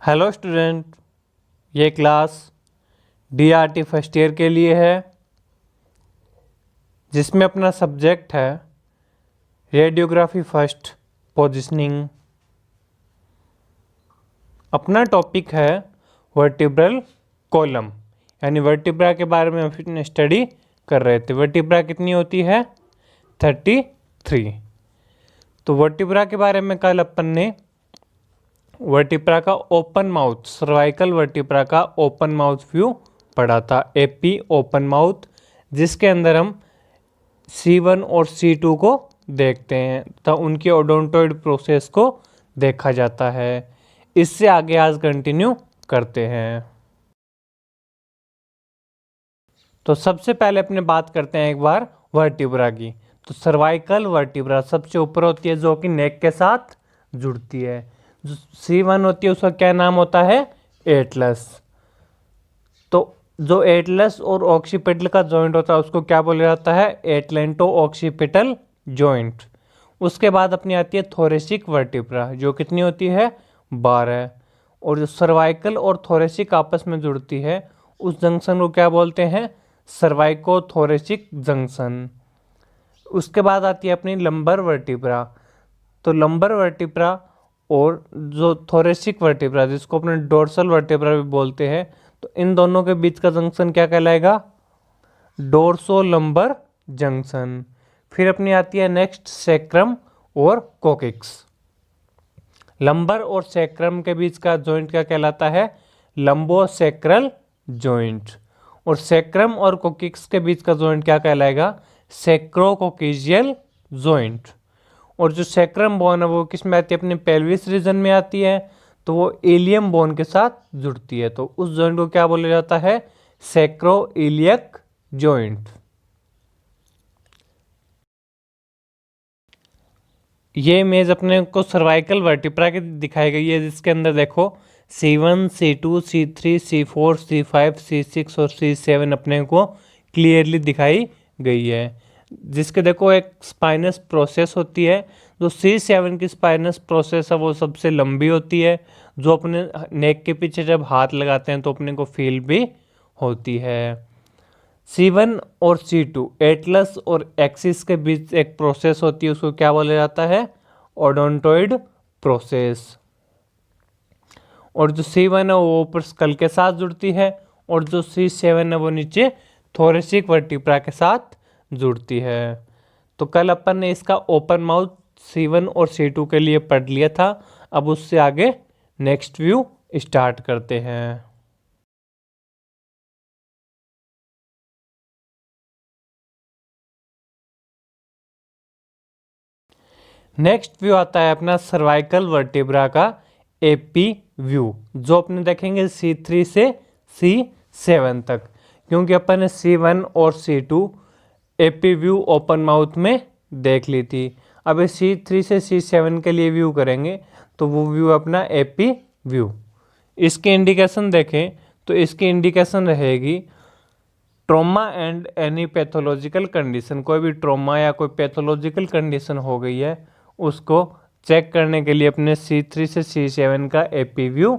Hello student, ये class DRT first year के लिए है जिसमें अपना सब्जेक्ट है रेडियोग्राफी फर्स्ट पोजीशनिंग। अपना टॉपिक है वर्टिब्रल कॉलम, यानी वर्टिब्रा के बारे में हम स्टडी कर रहे थे। वर्टिब्रा कितनी होती है? 33। तो वर्टिब्रा के बारे में कल अपन ने वर्टिब्रा का ओपन माउथ, सर्वाइकल वर्टिब्रा का ओपन माउथ व्यू पढ़ा था, AP ओपन माउथ, जिसके अंदर हम C1 और C2 को देखते हैं तो उनके ओडोंटोइड प्रोसेस को देखा जाता है। इससे आगे आज कंटिन्यू करते हैं। तो सबसे पहले अपने बात करते हैं एक बार वर्टिब्रा की। तो सर्वाइकल वर्टिब्रा सबसे ऊपर होती है जो कि नेक के साथ जुड़ती है। जो C1 होती है उसका क्या नाम होता है? एटलस। तो जो एटलस और ऑक्सीपिटल का जॉइंट होता है उसको क्या बोला जाता है? Atlanto occipital joint. उसके बाद अपनी आती है थोरेसिक वर्टिब्रा, जो कितनी होती है? 12। और जो सर्वाइकल और थोरेसिक आपस में जुड़ती है उस जंक्शन को क्या बोलते हैं? सर्वाइको थोरेसिक जंक्शन। उसके बाद आती है अपनी लंबर वर्टिब्रा। तो लंबर वर्टिब्रा और जो थोरेसिक वर्टिब्रा, जिसको अपने डोर्सल वर्टिब्रा भी बोलते हैं, तो इन दोनों के बीच का जंक्शन क्या कहलाएगा? Dorso lumbar junction. फिर अपनी आती है नेक्स्ट सैक्रम और कोकिक्स। लंबर और सैक्रम के बीच का जॉइंट क्या कहलाता है? Lumbosacral joint. और सैक्रम और कोकिक्स के बीच का जॉइंट क्या कहलाएगा? सैक्रोकोकिजियल जॉइंट। और जो सैक्रम बोन है वो किस में आती है? अपने पेल्विस रीजन में आती है, तो वो इलियम बोन के साथ जुड़ती है। तो उस जॉइंट को क्या बोला जाता है? Sacroiliac joint. ये इमेज अपने को सर्वाइकल वर्टिब्रा की दिखाई गई है, जिसके अंदर देखो C1, C2, C3, C4, C5, C6 और C7 अपने को क्लियरली दिखाई गई है। जिसके देखो एक स्पाइनस प्रोसेस होती है। जो C7 की स्पाइनस प्रोसेस है वो सबसे लंबी होती है, जो अपने नेक के पीछे जब हाथ लगाते हैं तो अपने को फील भी होती है। C1 और C2 एटलस और एक्सिस के बीच एक प्रोसेस होती है, उसको क्या बोला जाता है? ओडोंटोइड प्रोसेस। और जो C1 है वो ऊपर स्कल के साथ जुड़ती है, और जो C7 है वो नीचे थोरेसिक वर्टिब्रा के साथ जुड़ती है। तो कल अपन ने इसका ओपन माउथ C1 और C2 के लिए पढ़ लिया था। अब उससे आगे नेक्स्ट व्यू स्टार्ट करते हैं। नेक्स्ट व्यू आता है अपना सर्वाइकल वर्टिब्रा का AP व्यू, जो अपने देखेंगे C3 से C7 तक, क्योंकि अपन ने C1 और C2 AP view open mouth में देख ली थी। अब C3 से C7 के लिए व्यू करेंगे तो वो व्यू अपना AP व्यू। इसकी इंडिकेशन देखें तो इसकी इंडिकेशन रहेगी trauma and any pathological condition. कोई भी ट्रॉमा या कोई पैथोलॉजिकल कंडीशन हो गई है उसको चेक करने के लिए अपने C3 से C7 का AP व्यू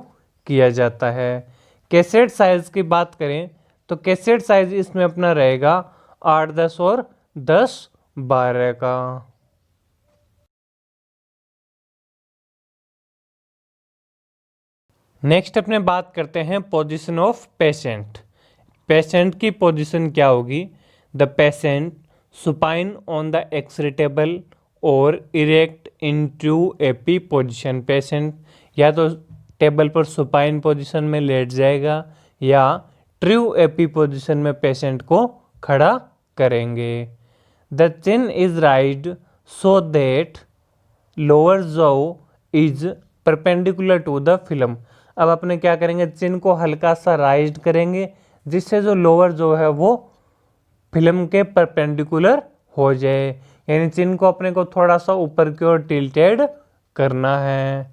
किया जाता है। कैसेट साइज की बात करें तो कैसेट साइज इसमें अपना रहेगा 8, 10 और 10, 12 का। नेक्स्ट अपने बात करते हैं पोजीशन ऑफ पेशेंट। पेशेंट की पोजीशन क्या होगी? The patient supine on the x-ray table और erect into AP position. Patient या तो टेबल पर सुपाइन पोजीशन में लेट जाएगा या ट्रू AP पोजीशन में पेशेंट को खड़ा करेंगे। The chin is raised so that lower jaw is perpendicular to the film. अब अपने क्या करेंगे? चिन को हल्का सा राइज्ड करेंगे जिससे जो लोअर जॉ है वो फिल्म के परपेंडिकुलर हो जाए, यानी चिन को अपने को थोड़ा सा ऊपर की ओर टिल्टेड करना है।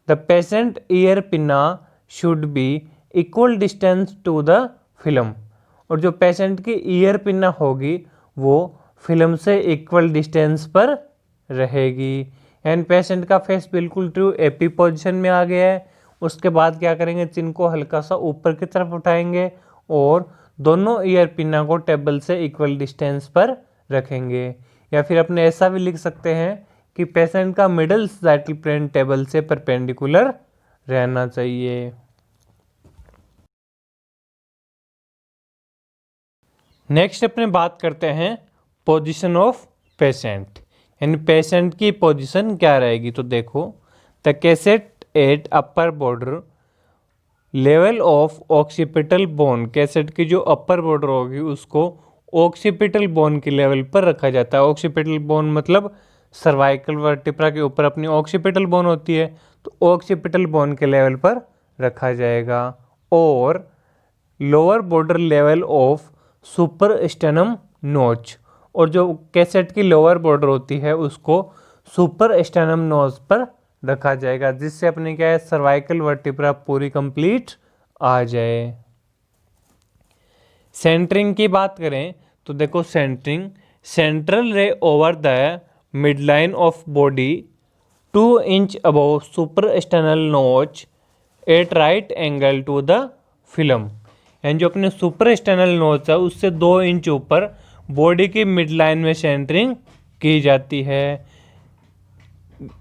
The patient ear pinna should be equal distance to the film. और जो पेशेंट की ईयर पिन्ना होगी वो फिल्म से इक्वल डिस्टेंस पर रहेगी, एंड पेशेंट का फेस बिल्कुल ट्रू AP पोजीशन में आ गया है। उसके बाद क्या करेंगे, चिन को हल्का सा ऊपर की तरफ उठाएंगे और दोनों ईयर पिना को टेबल से इक्वल डिस्टेंस पर रखेंगे। या फिर अपने ऐसा भी लिख सकते हैं कि पेशेंट का मिडल सैजिटल प्लेन टेबल से परपेंडिकुलर रहना चाहिए। नेक्स्ट अपने बात करते हैं पोजीशन ऑफ पेशेंट, यानी पेशेंट की पोजीशन क्या रहेगी। तो देखो, the cassette at upper border level of occipital bone, cassette की जो अपर बॉर्डर होगी उसको ऑक्सीपिटल बोन के लेवल पर रखा जाता है। ऑक्सीपिटल बोन मतलब सर्वाइकल वर्टिब्रा के ऊपर अपनी ऑक्सीपिटल बोन होती है, तो ऑक्सीपिटल बोन के लेवल पर रखा जाएगा। और lower border level of super stannum नोच, और जो कैसेट की लोअर बॉर्डर होती है उसको सुपर स्टेनम नोच पर रखा जाएगा, जिससे अपने क्या है सर्वाइकल वर्टिब्रा पूरी कंप्लीट आ जाए। सेंटरिंग की बात करें तो देखो, centring central ray over the mid line of body 2 inch above suprasternal notch at right angle to the film, यानी जो अपने सुपर स्टेनल नोच है उससे 2 इंच ऊपर बॉडी की मिड लाइन में सेंटरिंग की जाती है।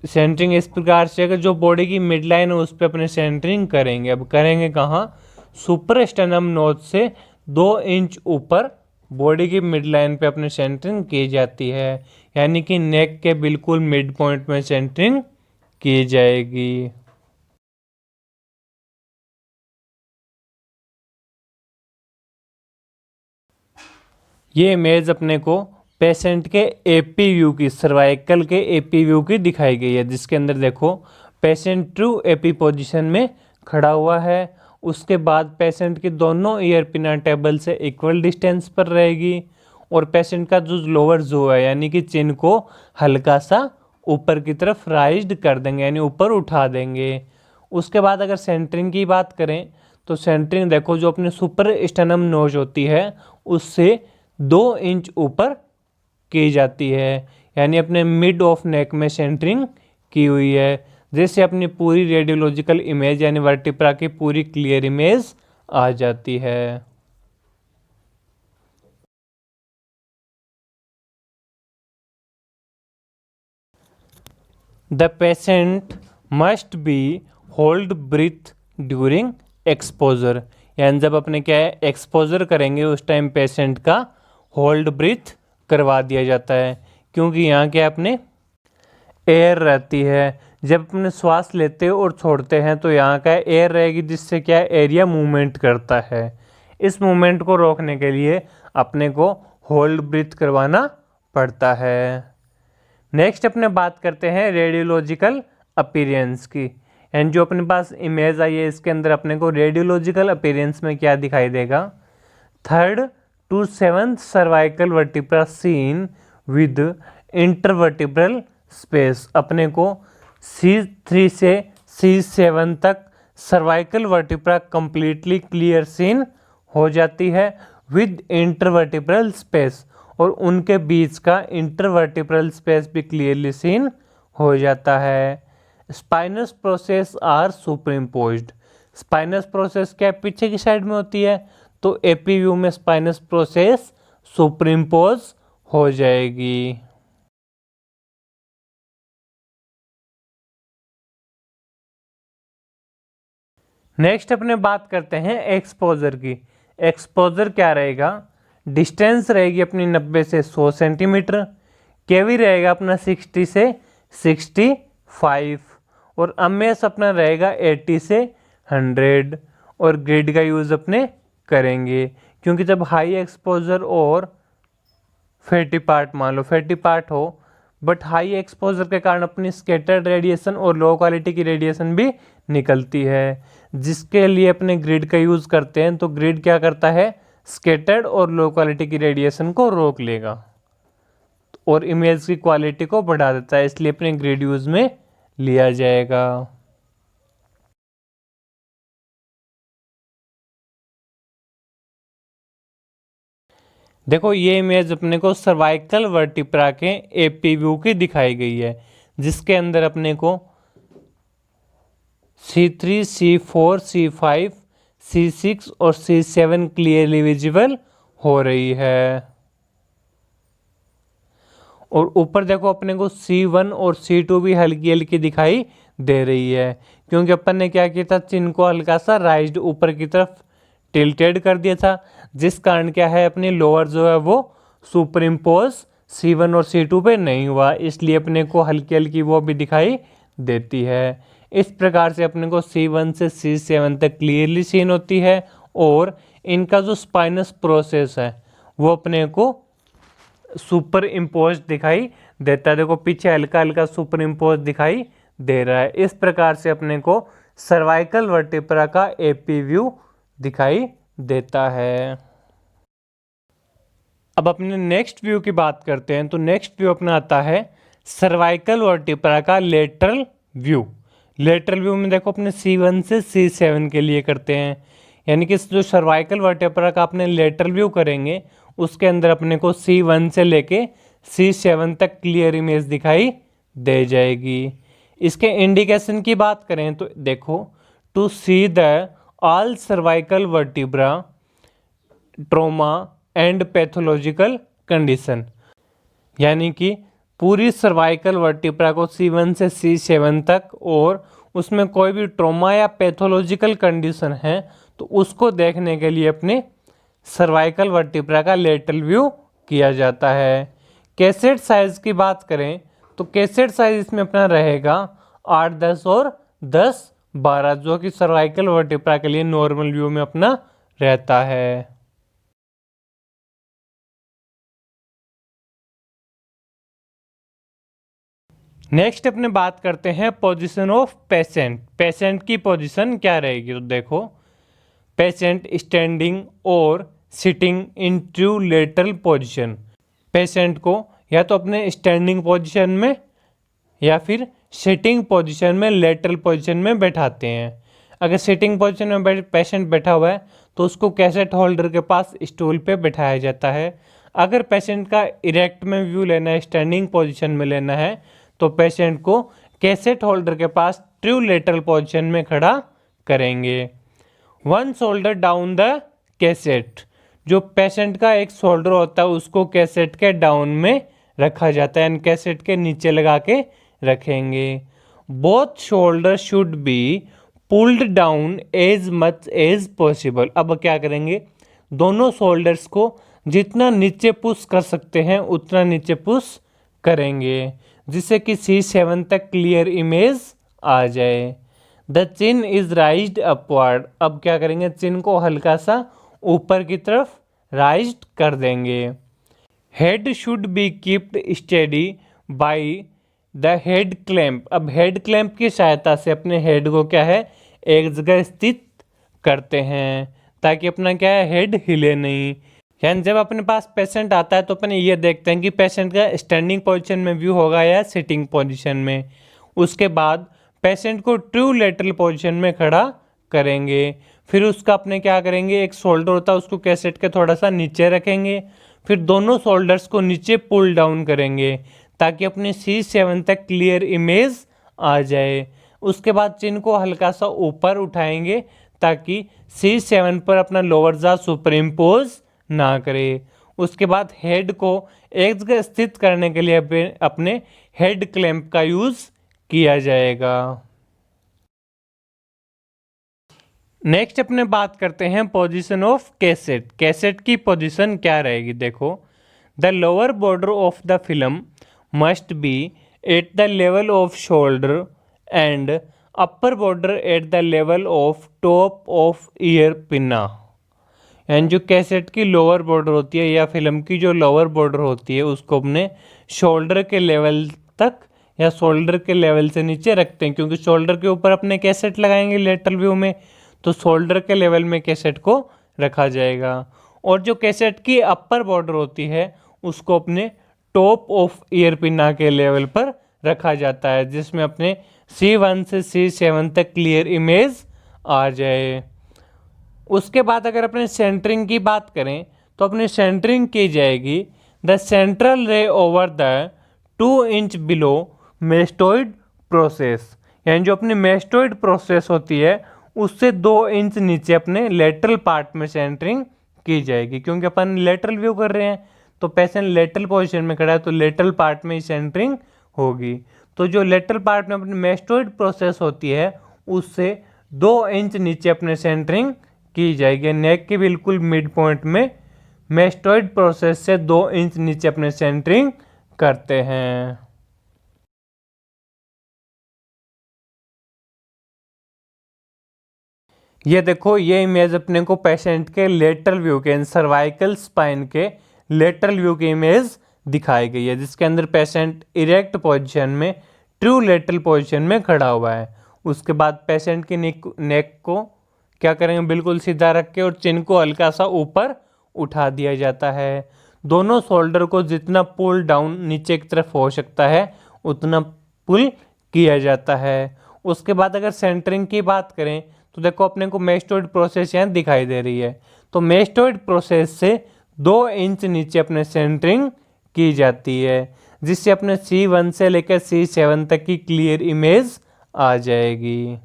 सेंटरिंग इस प्रकार से अगर जो बॉडी की मिड लाइन है उस पर अपने सेंटरिंग करेंगे। अब करेंगे कहाँ, सुपर स्टेनम नोच से 2 इंच ऊपर बॉडी की मिड लाइन पे अपने सेंटरिंग की जाती है, यानी कि नेक के बिल्कुल मिड पॉइंट में सेंटरिंग की जाएगी। ये इमेज अपने को पेशेंट के एपी व्यू की, सर्वाइकल के एपी व्यू की दिखाई गई है, जिसके अंदर देखो पेशेंट ट्रू एपी पोजीशन में खड़ा हुआ है। उसके बाद पेशेंट की दोनों ईयर पिना टेबल से इक्वल डिस्टेंस पर रहेगी और पेशेंट का जो लोअर जो है यानी कि चिन को हल्का सा ऊपर की तरफ राइज्ड कर देंगे, यानी ऊपर उठा देंगे। उसके बाद अगर सेंटरिंग की बात करें तो सेंटरिंग देखो, जो अपने सुपर स्टेनम नोज होती है उससे 2 इंच ऊपर की जाती है, यानी अपने मिड ऑफ नेक में सेंटरिंग की हुई है, जिससे अपनी पूरी रेडियोलॉजिकल इमेज यानी वर्टिब्रा की पूरी क्लियर इमेज आ जाती है। The patient must be hold breath during exposure, यानी जब अपने क्या है एक्सपोजर करेंगे उस टाइम पेशेंट का होल्ड ब्रीथ करवा दिया जाता है, क्योंकि यहाँ क्या अपने एयर रहती है। जब अपने श्वास लेते और छोड़ते हैं तो यहाँ का एयर रहेगी, जिससे क्या एरिया मूवमेंट करता है। इस मूवमेंट को रोकने के लिए अपने को होल्ड ब्रीथ करवाना पड़ता है। नेक्स्ट अपने बात करते हैं रेडियोलॉजिकल अपीयरेंस की, एंड जो अपने पास इमेज आई है इसके अंदर अपने को रेडियोलॉजिकल अपीयरेंस में क्या दिखाई देगा, 3rd to 7th cervical vertebra seen with intervertebral space, अपने को C3 से C7 तक cervical vertebra completely clear seen हो जाती है विद इंटरवर्टिब्रल स्पेस, और उनके बीच का इंटरवर्टिब्रल स्पेस भी क्लियरली सीन हो जाता है। Spinous process are superimposed, spinous process क्या पीछे की साइड में होती है, तो एपी व्यू में स्पाइनस प्रोसेस सुपरइम्पोज हो जाएगी। नेक्स्ट अपने बात करते हैं एक्सपोजर की। एक्सपोजर क्या रहेगा, डिस्टेंस रहेगी अपनी 90 से 100 सेंटीमीटर, केवी रहेगा अपना 60 से 65 और एमएस अपना रहेगा 80 से 100, और ग्रिड का यूज़ अपने करेंगे, क्योंकि जब हाई एक्सपोजर और फैटी पार्ट, मान लो फैटी पार्ट हो बट हाई एक्सपोजर के कारण अपनी स्कैटर्ड रेडिएशन और लो क्वालिटी की रेडिएशन भी निकलती है, जिसके लिए अपने ग्रिड का यूज़ करते हैं। तो ग्रिड क्या करता है, स्कैटर्ड और लो क्वालिटी की रेडिएशन को रोक लेगा और इमेज की क्वालिटी को बढ़ा देता है, इसलिए अपने ग्रिड यूज़ में लिया जाएगा। देखो ये इमेज अपने को सर्वाइकल वर्टिब्रा के एपी व्यू की दिखाई गई है, जिसके अंदर अपने को C3, C4, C5, C6 और C7 क्लियरली विजिबल हो रही है। और ऊपर देखो अपने को C1 और C2 भी हल्की हल्की दिखाई दे रही है, क्योंकि अपन ने क्या किया था, चिन्ह को हल्का सा राइज्ड ऊपर की तरफ टिल्टेड कर दिया था, जिस कारण क्या है अपनी लोअर जो है वो सुपर इम्पोज C1 और C2 पे नहीं हुआ, इसलिए अपने को हल्की हल्की वो भी दिखाई देती है। इस प्रकार से अपने को C1 से C7 तक क्लियरली सीन होती है, और इनका जो स्पाइनस प्रोसेस है वो अपने को सुपर इम्पोज दिखाई देता है। देखो पीछे हल्का हल्का सुपर इम्पोज दिखाई दे रहा है। इस प्रकार से अपने को सर्वाइकल वर्टिब्रा का एपी व्यू दिखाई देता है। अब अपने नेक्स्ट व्यू की बात करते हैं, तो नेक्स्ट व्यू अपना आता है सर्वाइकल वर्टिब्रा का लेटरल व्यू। लेटरल व्यू में देखो अपने C1 से C7 के लिए करते हैं, यानी कि जो सर्वाइकल वर्टिब्रा का अपने लेटरल व्यू करेंगे उसके अंदर अपने को C1 से लेके C7 तक क्लियर इमेज दिखाई दे जाएगी। इसके इंडिकेशन की बात करें तो देखो, to see the all cervical vertebra trauma and pathological condition, यानी कि पूरी सर्वाइकल वर्टिब्रा को C1 से C7 तक और उसमें कोई भी ट्रोमा या पैथोलॉजिकल कंडीशन है तो उसको देखने के लिए अपने सर्वाइकल वर्टिब्रा का लेटरल व्यू किया जाता है। कैसेट साइज की बात करें तो कैसेट साइज इसमें अपना रहेगा 8, 10 और 10, 12, जो कि सर्वाइकल वर्टिब्रा के लिए नॉर्मल व्यू में अपना रहता है। नेक्स्ट अपने बात करते हैं पोजीशन ऑफ पेशेंट। पेशेंट की पोजीशन क्या रहेगी, तो देखो पेशेंट स्टैंडिंग और sitting into lateral position. Patient को या तो अपने स्टैंडिंग पोजीशन में या फिर सिटिंग पोजीशन में लेटरल पोजीशन में बैठाते हैं। अगर सिटिंग पोजीशन में पेशेंट बैठा हुआ है तो उसको कैसेट होल्डर के पास स्टूल पे बैठाया जाता है। अगर पेशेंट का इरेक्ट में व्यू लेना है, स्टैंडिंग पोजीशन में लेना है, तो पेशेंट को कैसेट होल्डर के पास ट्रू लेटरल पोजीशन में खड़ा करेंगे। One shoulder down the cassette, जो पेशेंट का एक शोल्डर होता है उसको कैसेट के डाउन में रखा जाता है, यानी कैसेट के नीचे लगा के रखेंगे। Both shoulder should be pulled down as much as possible. अब क्या करेंगे, दोनों शोल्डर्स को जितना नीचे पुश कर सकते हैं उतना नीचे पुश करेंगे, जिससे कि C7 तक क्लियर इमेज आ जाए। The chin is राइज्ड upward. अब क्या करेंगे, चिन को हल्का सा ऊपर की तरफ राइज्ड कर देंगे। Head should be keeped steady by the head clamp. अब हेड क्लैंप की सहायता से अपने हेड को क्या है एक जगह स्थित करते हैं ताकि अपना क्या है हेड हिले नहीं। यानी जब अपने पास पेशेंट आता है तो अपन ये देखते हैं कि पेशेंट का स्टैंडिंग पोजीशन में व्यू होगा या सिटिंग पोजीशन में। उसके बाद पेशेंट को ट्रू लेटरल पोजीशन में खड़ा करेंगे। फिर उसका अपने क्या करेंगे, एक शोल्डर होता है उसको कैसेट के थोड़ा सा नीचे रखेंगे, फिर दोनों शोल्डर्स को नीचे पुल डाउन करेंगे ताकि अपने C7 तक क्लियर इमेज आ जाए। उसके बाद चिन को हल्का सा ऊपर उठाएंगे ताकि C7 पर अपना लोअर जा सुपर इम्पोज ना करे। उसके बाद हेड को एक जगह स्थित करने के लिए अपने हेड क्लैंप का यूज किया जाएगा। नेक्स्ट अपने बात करते हैं पोजीशन ऑफ कैसेट। कैसेट की पोजीशन क्या रहेगी, देखो the lower border of the film must be at the level off shoulder and upper border at the level of top of ear pinna. And जो cassette की lower border होती है या film की जो लोअर बॉर्डर होती है उसको अपने शोल्डर के लेवल तक या शोल्डर के लेवल से नीचे रखते हैं, क्योंकि शोल्डर के ऊपर अपने कैसेट लगाएंगे लेटरल व्यू में, तो शोल्डर के लेवल में कैसेट को रखा जाएगा। और जो कैसेट की अपर बॉर्डर होती है उसको अपने टॉप ऑफ ईयर पिन्ना के लेवल पर रखा जाता है, जिसमें अपने C1 से C7 तक क्लियर इमेज आ जाए। उसके बाद अगर अपने सेंटरिंग की बात करें तो अपनी सेंटरिंग की जाएगी the central ray over the 2 inch below mastoid process, यानी जो अपनी मेस्टोइड प्रोसेस होती है उससे 2 इंच नीचे अपने लेटरल पार्ट में सेंटरिंग की जाएगी, क्योंकि अपन लेटरल व्यू कर रहे हैं तो पेशेंट लेटरल पोजीशन में खड़ा है तो लेटरल पार्ट में ही सेंटरिंग होगी। तो जो लेटरल पार्ट में अपनी मेस्टोइड प्रोसेस होती है उससे 2 इंच नीचे अपने सेंटरिंग की जाएगी। नेक के बिल्कुल मिड पॉइंट में मेस्टोइड प्रोसेस से 2 इंच नीचे अपने सेंटरिंग करते हैं। ये देखो, ये इमेज अपने को पेशेंट के लेटरल व्यू के सर्वाइकल स्पाइन के लेटरल व्यू की इमेज दिखाई गई है, जिसके अंदर पेशेंट इरेक्ट पोजीशन में ट्रू लेटरल पोजीशन में खड़ा हुआ है। उसके बाद पेशेंट की नेक को क्या करेंगे, बिल्कुल सीधा रख के और चिन को हल्का सा ऊपर उठा दिया जाता है। दोनों शोल्डर को जितना पुल डाउन नीचे की तरफ हो सकता है उतना पुल किया जाता है। उसके बाद अगर सेंटरिंग की बात करें तो देखो अपने को मेस्टोइड प्रोसेस यहाँ दिखाई दे रही है, तो मेस्टोइड प्रोसेस से 2 इंच नीचे अपने सेंटरिंग की जाती है, जिससे अपने C1 से लेकर C7 तक की क्लियर इमेज आ जाएगी।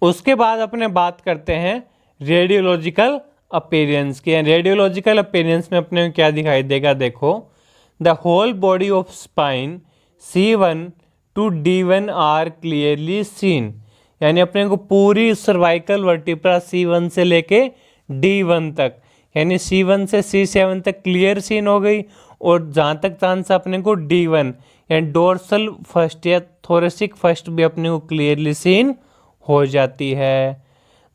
उसके बाद अपने बात करते हैं रेडियोलॉजिकल अपीयरेंस की। रेडियोलॉजिकल अपीयरेंस में अपने को क्या दिखाई देगा, देखो the whole body of spine C1 to D1 are clearly seen, यानी अपने को पूरी सर्वाइकल वर्टिब्रा C1 से लेके D1 तक, यानी C1 से C7 तक क्लियर सीन हो गई, और जहाँ तक चांस अपने को D1 यानी डोर्सल फर्स्ट या थोरेसिक फर्स्ट भी अपने को क्लियरली सीन हो जाती है।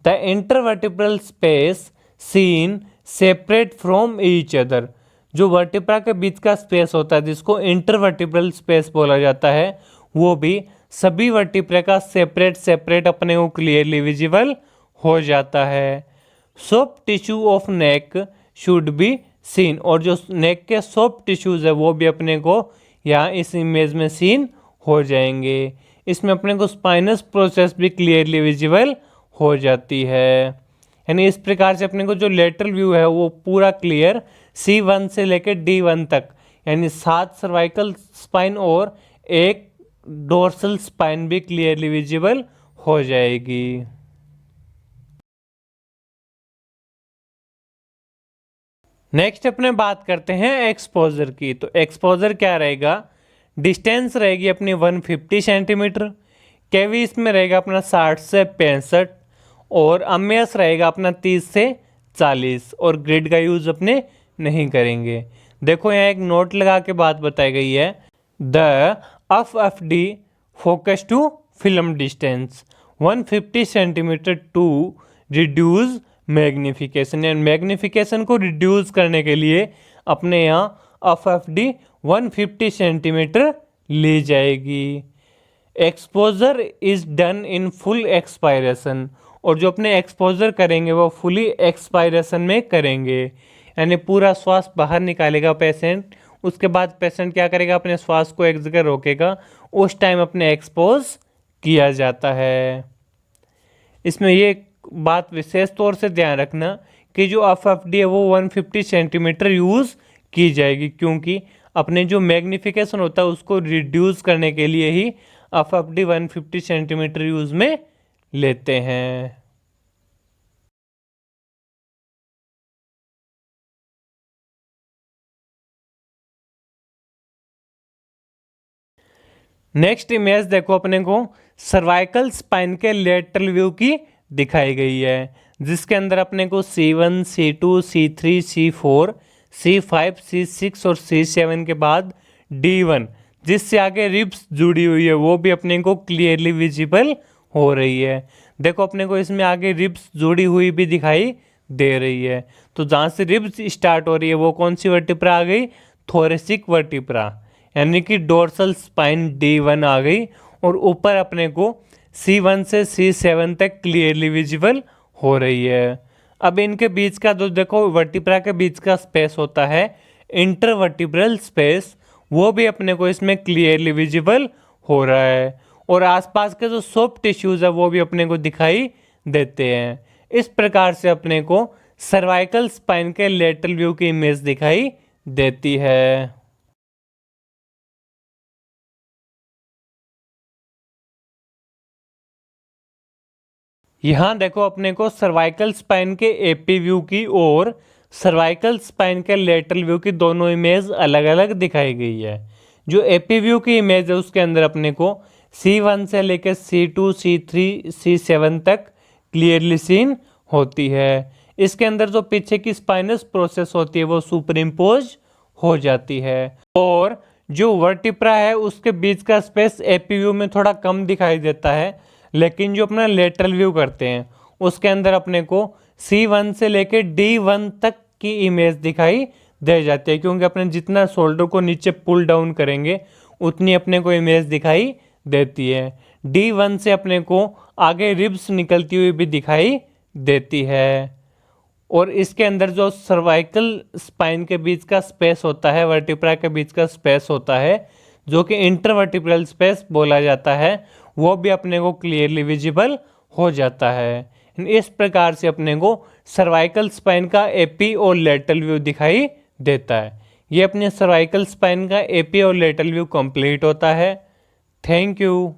The intervertebral space seen separate from each other, जो वर्टिब्रा के बीच का स्पेस होता है जिसको इंटरवर्टिब्रल स्पेस बोला जाता है, वो भी सभी वर्टिब्रा का सेपरेट अपने को क्लियरली विजिबल हो जाता है। Soft tissue of neck should be seen, और जो नेक के सॉफ्ट टिश्यूज है वो भी अपने को यहाँ इस इमेज में सीन हो जाएंगे। इसमें अपने को स्पाइनस प्रोसेस भी क्लियरली विजिबल हो जाती है। यानी इस प्रकार से अपने को जो लेटरल व्यू है वो पूरा क्लियर C1 से लेकर D1 तक, यानी 7 सर्वाइकल स्पाइन और 1 डोर्सल स्पाइन भी क्लियरली विजिबल हो जाएगी। नेक्स्ट अपने बात करते हैं एक्सपोजर की। तो एक्सपोजर क्या रहेगा, डिस्टेंस रहेगी अपनी 150 सेंटीमीटर, केवी इसमें रहेगा अपना 60 से 65, और अम्यस रहेगा अपना 30 से 40, और ग्रिड का यूज अपने नहीं करेंगे। देखो यहाँ एक नोट लगा के बात बताई गई है, the FFD focus to film distance 150 centimetre to reduce magnification, यानी मैग्निफिकेशन को रिड्यूस करने के लिए अपने यहाँ FFD 150 सेंटीमीटर ली जाएगी। Exposure is done in full expiration, और जो अपने एक्सपोजर करेंगे वो फुली एक्सपायरेशन में करेंगे, यानी पूरा श्वास बाहर निकालेगा पेशेंट। उसके बाद पेशेंट क्या करेगा, अपने श्वास को एक जगह रोकेगा, उस टाइम अपने एक्सपोज किया जाता है। इसमें ये बात विशेष तौर से ध्यान रखना कि जो FFD है वो 150 सेंटीमीटर यूज़ की जाएगी, क्योंकि अपने जो मैग्निफिकेशन होता है उसको रिड्यूस करने के लिए ही FFD 150 सेंटीमीटर यूज़ में लेते हैं। नेक्स्ट इमेज देखो अपने को सर्वाइकल स्पाइन के लेटरल व्यू की दिखाई गई है, जिसके अंदर अपने को C1, C2, C3, C4, C5, C6 और C7 के बाद D1, जिससे आगे रिब्स जुड़ी हुई है, वो भी अपने को क्लियरली विजिबल हो रही है। देखो अपने को इसमें आगे रिब्स जुड़ी हुई भी दिखाई दे रही है। तो जहाँ से रिब्स स्टार्ट हो रही है वो कौन सी वर्टिब्रा आ गई, थोरेसिक वर्टिब्रा, यानी कि डोर्सल स्पाइन D1 आ गई, और ऊपर अपने को C1 से C7 तक क्लियरली विजिबल हो रही है। अब इनके बीच का जो देखो वर्टिब्रा के बीच का स्पेस होता है इंटरवर्टिब्रल स्पेस, वो भी अपने को इसमें क्लियरली विजिबल हो रहा है, और आसपास के जो सॉफ्ट टिश्यूज है वो भी अपने को दिखाई देते हैं। इस प्रकार से अपने को सर्वाइकल स्पाइन के लेटरल व्यू की इमेज दिखाई देती है। यहाँ देखो अपने को सर्वाइकल स्पाइन के एपी व्यू की और सर्वाइकल स्पाइन के लेटरल व्यू की दोनों इमेज अलग अलग दिखाई गई है। जो एपी व्यू की इमेज है उसके अंदर अपने को C1 से लेकर C2, C3, C7 तक क्लियरली सीन होती है। इसके अंदर जो पीछे की स्पाइनस प्रोसेस होती है वो सुपर इम्पोज हो जाती है। और जो वर्टिब्रा है उसके बीच का स्पेस एपी व्यू में थोड़ा कम दिखाई देता है, लेकिन जो अपना लेटरल व्यू करते हैं उसके अंदर अपने को C1 से लेकर D1 तक की इमेज दिखाई दे जाती है, क्योंकि अपने जितना शोल्डर को नीचे पुल डाउन करेंगे उतनी अपने को इमेज दिखाई देती है। D1 से अपने को आगे रिब्स निकलती हुई भी दिखाई देती है। और इसके अंदर जो सर्वाइकल स्पाइन के बीच का स्पेस होता है, वर्टिब्रा के बीच का स्पेस होता है, जो कि इंटरवर्टिब्रल स्पेस बोला जाता है, वो भी अपने को क्लियरली विजिबल हो जाता है। इस प्रकार से अपने को सर्वाइकल स्पाइन का एपी और लेटरल व्यू दिखाई देता है। ये अपने सर्वाइकल स्पाइन का एपी और लेटरल व्यू कंप्लीट होता है। Thank you.